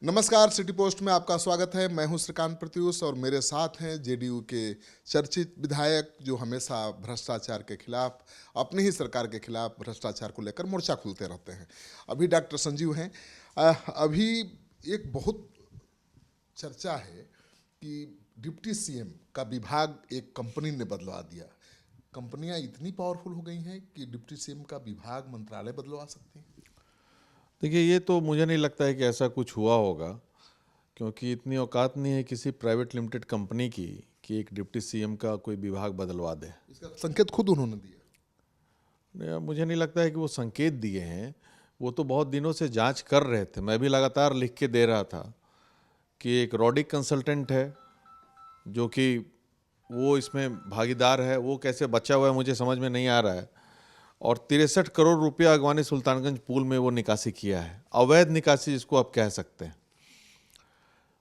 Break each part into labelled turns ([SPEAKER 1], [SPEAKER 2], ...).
[SPEAKER 1] नमस्कार, city post में आपका स्वागत है। मैं हूं श्रीकांत प्रत्युष और मेरे साथ हैं जेडीयू के चर्चित विधायक जो हमेशा भ्रष्टाचार के खिलाफ, अपनी ही सरकार के खिलाफ भ्रष्टाचार को लेकर मोर्चा खोलते रहते हैं। अभी डॉक्टर संजीव हैं। अभी एक बहुत चर्चा है कि डिप्टी सीएम का विभाग एक कंपनी ने बदलवा दिया। कंपनियां इतनी पावरफुल हो गई हैं कि डिप्टी सीएम का विभाग, मंत्रालय बदलवा सकती हैं।
[SPEAKER 2] देखिए, ये तो मुझे नहीं लगता है कि ऐसा कुछ हुआ होगा, क्योंकि इतनी औकात नहीं है किसी प्राइवेट लिमिटेड कंपनी की कि एक डिप्टी सीएम का कोई विभाग बदलवा दे।
[SPEAKER 1] इसका संकेत खुद उन्होंने दिया।
[SPEAKER 2] मुझे नहीं लगता है कि वो संकेत दिए हैं। वो तो बहुत दिनों से जांच कर रहे थे। मैं भी लगातार लिख के दे रहा था कि एक रॉडिक कंसल्टेंट है जो कि वो इसमें भागीदार है। वो कैसे बचा हुआ है मुझे समझ में नहीं आ रहा है। और 63 करोड़ रुपया अगवानी सुल्तानगंज पुल में वो निकासी किया है, अवैध निकासी जिसको आप कह सकते हैं।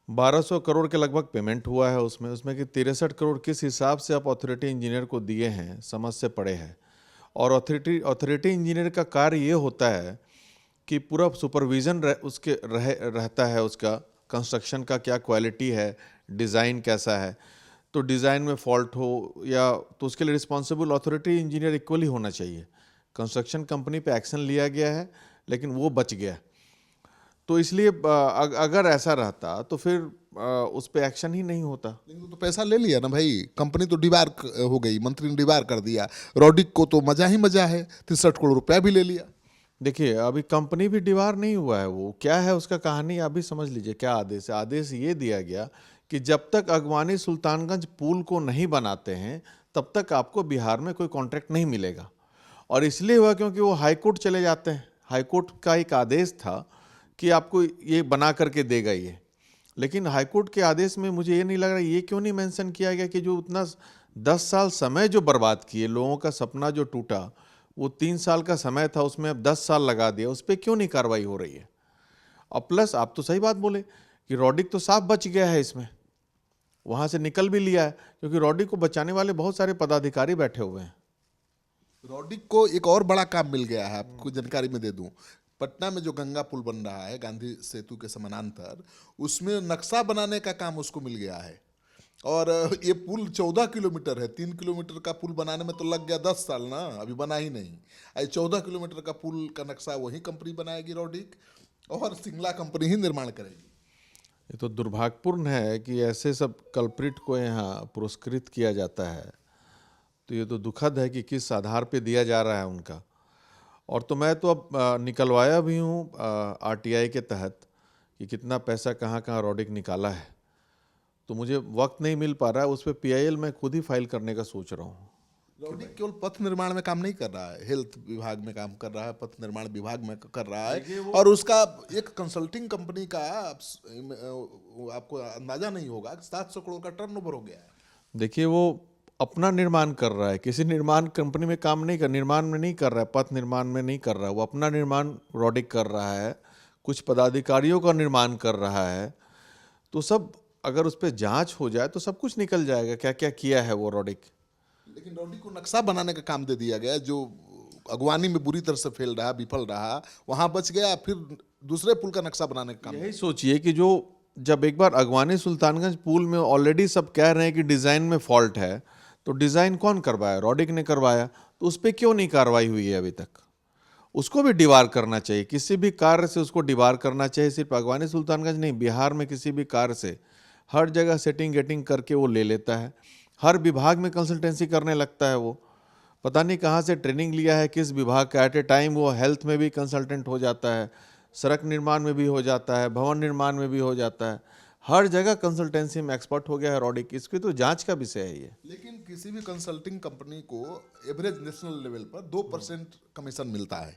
[SPEAKER 2] 1200 करोड़ के लगभग पेमेंट हुआ है उसमें कि 63 करोड़ किस हिसाब से आप अथॉरिटी इंजीनियर को दिए हैं, समझ से पड़े हैं। और अथॉरिटी इंजीनियर का कार्य ये होता है कि पूरा सुपरविज़न रहता है उसका, कंस्ट्रक्शन का क्या क्वालिटी है, डिज़ाइन कैसा है। तो डिज़ाइन में फॉल्ट हो या तो उसके लिए रिस्पॉन्सिबल अथॉरिटी इंजीनियर इक्वली होना चाहिए। कंस्ट्रक्शन कंपनी पे एक्शन लिया गया है लेकिन वो बच गया। तो इसलिए अगर ऐसा रहता तो फिर उस पर एक्शन ही नहीं होता।
[SPEAKER 1] लेकिन वो तो पैसा ले लिया ना भाई। कंपनी तो डिबार हो गई, मंत्री ने डिबार कर दिया। रॉडिक को तो मजा ही मजा है, 63 करोड़ रुपया भी ले लिया।
[SPEAKER 2] देखिए, अभी कंपनी भी डिवार नहीं हुआ है। वो क्या है उसका कहानी आप भी समझ लीजिए। क्या आदेश है? आदेश ये दिया गया कि जब तक अगवानी सुल्तानगंज पुल को नहीं बनाते हैं तब तक आपको बिहार में कोई कॉन्ट्रैक्ट नहीं मिलेगा। और इसलिए हुआ क्योंकि वो हाईकोर्ट चले जाते हैं। हाईकोर्ट का एक आदेश था कि आपको ये बना करके देगा ये। लेकिन हाईकोर्ट के आदेश में मुझे ये नहीं लग रहा, ये क्यों नहीं मेंशन किया गया कि जो उतना 10 साल समय जो बर्बाद किए, लोगों का सपना जो टूटा, वो 3 साल का समय था, उसमें अब 10 साल लगा दिया, उस पर क्यों नहीं कार्रवाई हो रही है? और प्लस आप तो सही बात बोले कि रॉडिक तो साफ बच गया है इसमें, वहाँ से निकल भी लिया है, क्योंकि रॉडिक को बचाने वाले बहुत सारे पदाधिकारी बैठे हुए हैं।
[SPEAKER 1] रॉडिक को एक और बड़ा काम मिल गया है, आपको जानकारी में दे दूं। पटना में जो गंगा पुल बन रहा है गांधी सेतु के समानांतर, उसमें नक्शा बनाने का काम उसको मिल गया है। और ये पुल 14 किलोमीटर है। 3 किलोमीटर का पुल बनाने में तो लग गया 10 साल ना, अभी बना ही नहीं। 14 किलोमीटर का पुल का नक्शा वही कंपनी बनाएगी रॉडिक, और सिंगला कंपनी ही निर्माण करेगी।
[SPEAKER 2] ये तो दुर्भाग्यपूर्ण है कि ऐसे सब कल्प्रिट को यहाँ पुरस्कृत किया जाता है। तो ये तो दुखद है कि किस आधार पे दिया जा रहा है उनका। और तो मैं तो अब निकलवाया भी हूँ आरटीआई के तहत कि कितना पैसा कहाँ कहाँ रॉडिक निकाला है। तो मुझे वक्त नहीं मिल पा रहा है, उस पर पीआईएल मैं खुद ही फाइल करने का सोच रहा हूँ।
[SPEAKER 1] रॉडिक केवल पथ निर्माण में काम नहीं कर रहा है, हेल्थ विभाग में काम कर रहा है, पथ निर्माण विभाग में कर रहा है। और उसका एक कंसल्टिंग कंपनी का आपको अंदाजा नहीं होगा, 700 करोड़ का टर्नओवर हो गया है।
[SPEAKER 2] देखिए, वो अपना निर्माण कर रहा है, किसी निर्माण कंपनी में काम नहीं कर, निर्माण में नहीं कर रहा है, पथ निर्माण में नहीं कर रहा है। वो अपना निर्माण रॉडिक कर रहा है, कुछ पदाधिकारियों का निर्माण कर रहा है। तो सब अगर उस पर जांच हो जाए तो सब कुछ निकल जाएगा क्या क्या किया है वो रॉडिक।
[SPEAKER 1] लेकिन रॉडिक को नक्शा बनाने का काम दे दिया गया, जो अगवानी में बुरी तरह से फेल रहा, विफल रहा, वहां बच गया। फिर दूसरे पुल का नक्शा बनाने का काम।
[SPEAKER 2] यही सोचिए कि जो जब एक बार अगवानी सुल्तानगंज पुल में ऑलरेडी सब कह रहे हैं कि डिज़ाइन में फॉल्ट है, तो डिज़ाइन कौन करवाया? रॉडिक ने करवाया। तो उस पर क्यों नहीं कार्रवाई हुई है अभी तक? उसको भी डिबार करना चाहिए, किसी भी कार्य से उसको डिबार करना चाहिए। सिर्फ अगवानी सुल्तानगंज नहीं, बिहार में किसी भी कार्य से हर जगह सेटिंग गेटिंग करके वो ले लेता है। हर विभाग में कंसल्टेंसी करने लगता है वो। पता नहीं कहाँ से ट्रेनिंग लिया है, किस विभाग का। एट ए टाइम वो हेल्थ में भी कंसल्टेंट हो जाता है, सड़क निर्माण में भी हो जाता है, भवन निर्माण में भी हो जाता है। हर जगह कंसल्टेंसी में एक्सपर्ट हो गया है रॉडिक। इसकी तो जांच का विषय है ये।
[SPEAKER 1] लेकिन किसी भी कंसल्टिंग कंपनी को एवरेज नेशनल लेवल पर 2% कमीशन मिलता है।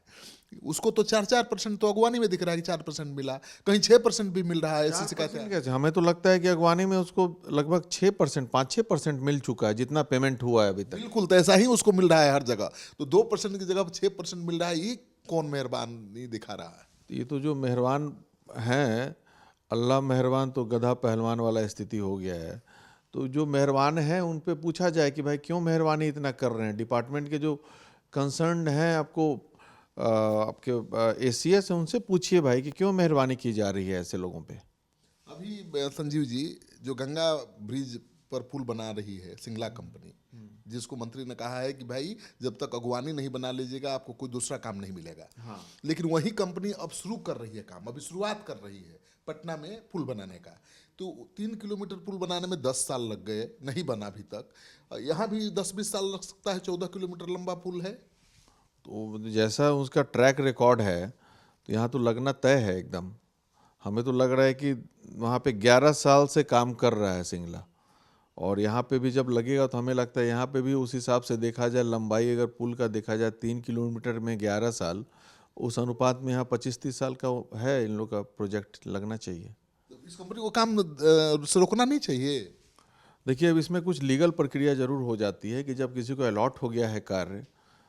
[SPEAKER 1] उसको तो 4% तो अगवानी में दिख रहा है कि 4% मिला, कहीं 6% भी मिल रहा है। ऐसी शिकायत है।
[SPEAKER 2] कैसे? हमें तो लगता है कि अगवानी में उसको लगभग 6%, 5-6% मिल चुका है, जितना पेमेंट हुआ है अभी तक।
[SPEAKER 1] बिल्कुल, तो ऐसा ही उसको मिल रहा है हर जगह। तो 2% की जगह 6% मिल रहा है, ये कौन मेहरबानी दिखा रहा है?
[SPEAKER 2] ये तो जो मेहरबान हैं, अल्लाह मेहरबान तो गधा पहलवान वाला स्थिति हो गया है। तो जो मेहरबान हैं उन पे पूछा जाए कि भाई क्यों मेहरबानी इतना कर रहे हैं। डिपार्टमेंट के जो कंसर्न हैं, आपको आपके एसीएस है, उनसे पूछिए भाई कि क्यों मेहरबानी की जा रही है ऐसे लोगों पे।
[SPEAKER 1] अभी संजीव जी, जो गंगा ब्रिज पर पुल बना रही है सिंगला कंपनी, जिसको मंत्री ने कहा है कि भाई जब तक अगवानी नहीं बना लीजिएगा आपको कोई दूसरा काम नहीं मिलेगा।
[SPEAKER 2] हाँ।
[SPEAKER 1] लेकिन वही कंपनी अब शुरू कर रही है काम, अभी शुरुआत कर रही है पटना में पुल बनाने का। तो 3 किलोमीटर पुल बनाने में 10 साल लग गए, नहीं बना अभी तक। यहाँ भी 10-20 साल लग सकता है, 14 किलोमीटर लंबा पुल है।
[SPEAKER 2] तो जैसा उसका ट्रैक रिकॉर्ड है तो यहाँ तो लगना तय है एकदम। हमें तो लग रहा है कि वहाँ पे 11 साल से काम कर रहा है सिंगला, और यहाँ पे भी जब लगेगा तो हमें लगता है यहाँ पे भी उस हिसाब से देखा जाए, लंबाई अगर पुल का देखा जाए 3 किलोमीटर में 11 साल, उस अनुपात में यहाँ 25-30 साल का है इन लोग का प्रोजेक्ट लगना चाहिए।
[SPEAKER 1] तो इस कंपनी को काम से रोकना नहीं चाहिए।
[SPEAKER 2] देखिए, अब इसमें कुछ लीगल प्रक्रिया जरूर हो जाती है कि जब किसी को अलॉट हो गया है कार्य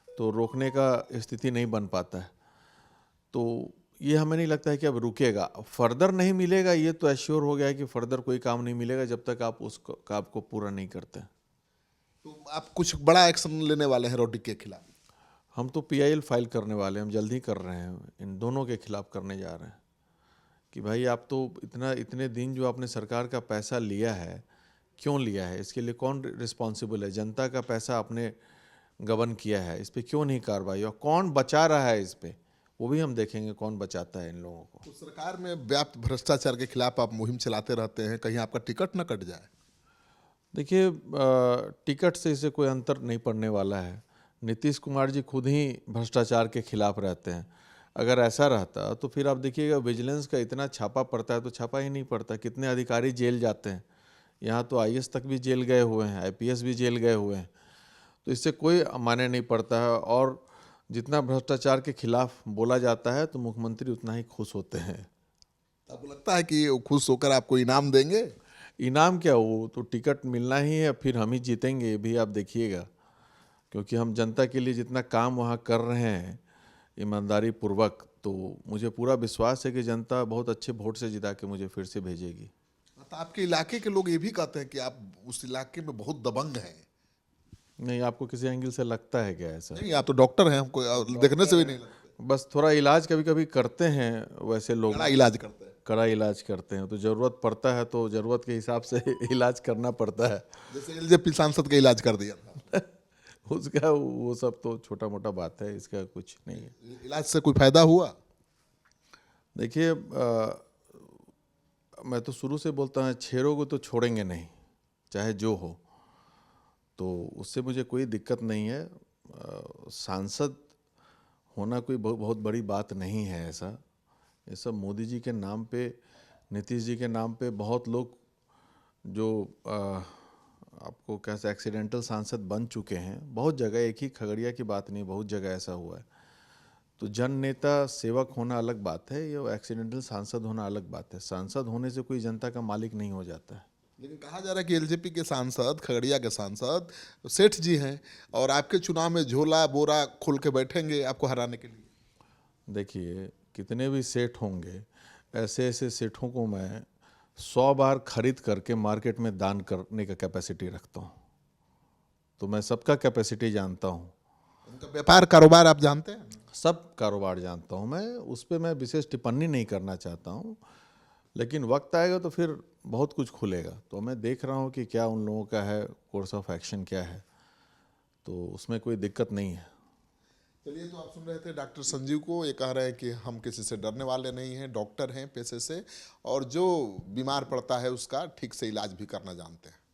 [SPEAKER 2] तो रोकने का स्थिति नहीं बन पाता है। तो ये हमें नहीं लगता है कि अब रुकेगा, फर्दर नहीं मिलेगा। ये तो एश्योर हो गया है कि फर्दर कोई काम नहीं मिलेगा जब तक आप उस काम को पूरा नहीं करते।
[SPEAKER 1] तो आप कुछ बड़ा एक्शन लेने वाले हैं रोडिक के खिलाफ?
[SPEAKER 2] हम तो PIL फाइल करने वाले हैं, हम जल्द ही कर रहे हैं, इन दोनों के खिलाफ करने जा रहे हैं कि भाई आप तो इतने दिन जो आपने सरकार का पैसा लिया है, क्यों लिया है, इसके लिए कौन रिस्पॉन्सिबल है? जनता का पैसा आपने गबन किया है, इस पर क्यों नहीं कार्रवाई, और कौन बचा रहा है इस पर, वो भी हम देखेंगे कौन बचाता है इन लोगों को।
[SPEAKER 1] तो सरकार में व्याप्त भ्रष्टाचार के खिलाफ आप मुहिम चलाते रहते हैं, कहीं आपका टिकट न कट जाए?
[SPEAKER 2] देखिए, टिकट से इसे कोई अंतर नहीं पड़ने वाला है। नीतीश कुमार जी खुद ही भ्रष्टाचार के खिलाफ रहते हैं। अगर ऐसा रहता तो फिर आप देखिएगा विजिलेंस का इतना छापा पड़ता है तो छापा ही नहीं पड़ता, कितने अधिकारी जेल जाते हैं। यहाँ तो IAS तक भी जेल गए हुए हैं, IPS भी जेल गए हुए हैं। तो इससे कोई माने नहीं पड़ता है, और जितना भ्रष्टाचार के खिलाफ बोला जाता है तो मुख्यमंत्री उतना ही खुश होते हैं।
[SPEAKER 1] आपको लगता है कि वो खुश होकर आपको इनाम देंगे?
[SPEAKER 2] इनाम क्या, वो तो टिकट मिलना ही है, फिर हम ही जीतेंगे, ये भी आप देखिएगा। क्योंकि हम जनता के लिए जितना काम वहाँ कर रहे हैं ईमानदारी पूर्वक, तो मुझे पूरा विश्वास है कि जनता बहुत अच्छे वोट से जिता के मुझे फिर से भेजेगी।
[SPEAKER 1] तो आपके इलाके के लोग ये भी कहते हैं कि आप उस इलाके में बहुत दबंग हैं।
[SPEAKER 2] नहीं, आपको किसी एंगल से लगता है क्या ऐसा?
[SPEAKER 1] नहीं, आप तो डॉक्टर हैं, हमको देखने से भी नहीं लगता।
[SPEAKER 2] बस थोड़ा इलाज कभी कभी करते हैं, वैसे लोग
[SPEAKER 1] बड़ा इलाज करते हैं।
[SPEAKER 2] कड़ा इलाज करते हैं, तो ज़रूरत पड़ता है तो ज़रूरत के हिसाब से इलाज करना पड़ता है।
[SPEAKER 1] जैसे LJP सांसद का इलाज कर दिया था।
[SPEAKER 2] उसका वो सब तो छोटा मोटा बात है, इसका कुछ नहीं है।
[SPEAKER 1] इलाज से कोई फायदा हुआ?
[SPEAKER 2] देखिए, मैं तो शुरू से बोलता हूँ, छेड़ों को तो छोड़ेंगे नहीं, चाहे जो हो। तो उससे मुझे कोई दिक्कत नहीं है। सांसद होना कोई बहुत बड़ी बात नहीं है ऐसा। ये सब मोदी जी के नाम पे, नीतीश जी के नाम पे बहुत लोग जो आपको कैसे एक्सीडेंटल सांसद बन चुके हैं, बहुत जगह, एक ही खगड़िया की बात नहीं, बहुत जगह ऐसा हुआ है। तो जन नेता सेवक होना अलग बात है, ये एक्सीडेंटल सांसद होना अलग बात है। सांसद होने से कोई जनता का मालिक नहीं हो जाता है।
[SPEAKER 1] लेकिन कहा जा रहा है कि LJP के सांसद, खगड़िया के सांसद सेठ जी हैं, और आपके चुनाव में झोला बोरा खोल के बैठेंगे आपको हराने के लिए।
[SPEAKER 2] देखिए, कितने भी सेठ होंगे, ऐसे ऐसे सेठों को मैं 100 बार खरीद करके मार्केट में दान करने का कैपेसिटी रखता हूँ। तो मैं सबका कैपेसिटी जानता हूँ,
[SPEAKER 1] उनका व्यापार कारोबार आप जानते हैं?
[SPEAKER 2] सब कारोबार जानता हूँ मैं, उस पर मैं विशेष टिप्पणी नहीं करना चाहता हूँ। लेकिन वक्त आएगा तो फिर बहुत कुछ खुलेगा। तो मैं देख रहा हूँ कि क्या उन लोगों का है कोर्स ऑफ एक्शन क्या है, तो उसमें कोई दिक्कत नहीं है।
[SPEAKER 1] चलिए, तो आप सुन रहे थे डॉक्टर संजीव को। ये कह रहे हैं कि हम किसी से डरने वाले नहीं हैं, डॉक्टर हैं पेशे से, और जो बीमार पड़ता है उसका ठीक से इलाज भी करना जानते हैं।